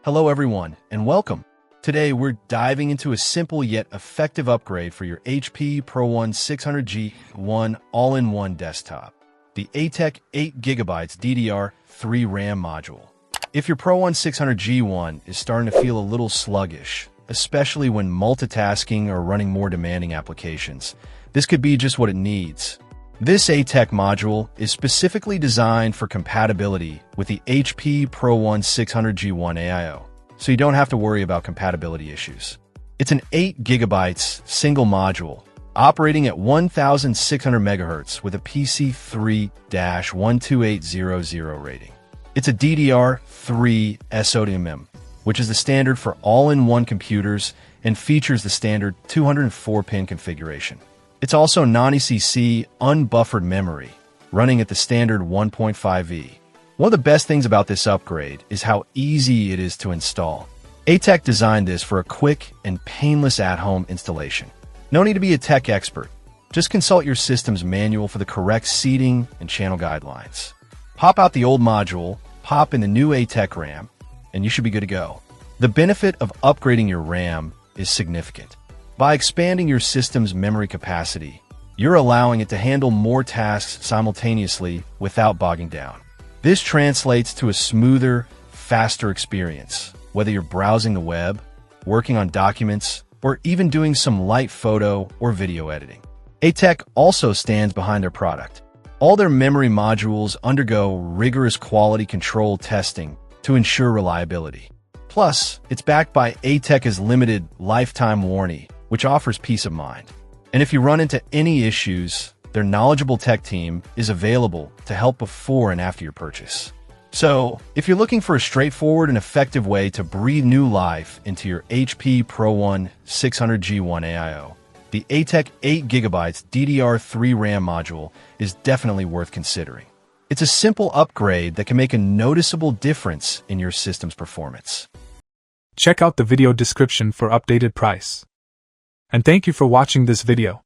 Hello everyone, and welcome. Today we're diving into a simple yet effective upgrade for your HP ProOne 600G all-in-one desktop, the ATEC 8GB DDR3 RAM module. If your ProOne 600G is starting to feel a little sluggish, especially when multitasking or running more demanding applications, this could be just what it needs. This ATEC module is specifically designed for compatibility with the HP ProOne 600G AIO, so you don't have to worry about compatibility issues. It's an 8GB single module, operating at 1600 MHz with a PC3-12800 rating. It's a DDR3 SODIMM, which is the standard for all-in-one computers and features the standard 204-pin configuration. It's also non-ECC unbuffered memory, running at the standard 1.5E. One of the best things about this upgrade is how easy it is to install. ATEC designed this for a quick and painless at-home installation. No need to be a tech expert. Just consult your system's manual for the correct seating and channel guidelines. Pop out the old module, pop in the new ATEC RAM, and you should be good to go. The benefit of upgrading your RAM is significant. By expanding your system's memory capacity, you're allowing it to handle more tasks simultaneously without bogging down. This translates to a smoother, faster experience, whether you're browsing the web, working on documents, or even doing some light photo or video editing. ATEC also stands behind their product. All their memory modules undergo rigorous quality control testing to ensure reliability. Plus, it's backed by ATEC's limited lifetime warranty, which offers peace of mind. And if you run into any issues, their knowledgeable tech team is available to help before and after your purchase. So, if you're looking for a straightforward and effective way to breathe new life into your HP ProOne 600G AIO, the ATEC 8GB DDR3 RAM module is definitely worth considering. It's a simple upgrade that can make a noticeable difference in your system's performance. Check out the video description for updated price. And thank you for watching this video.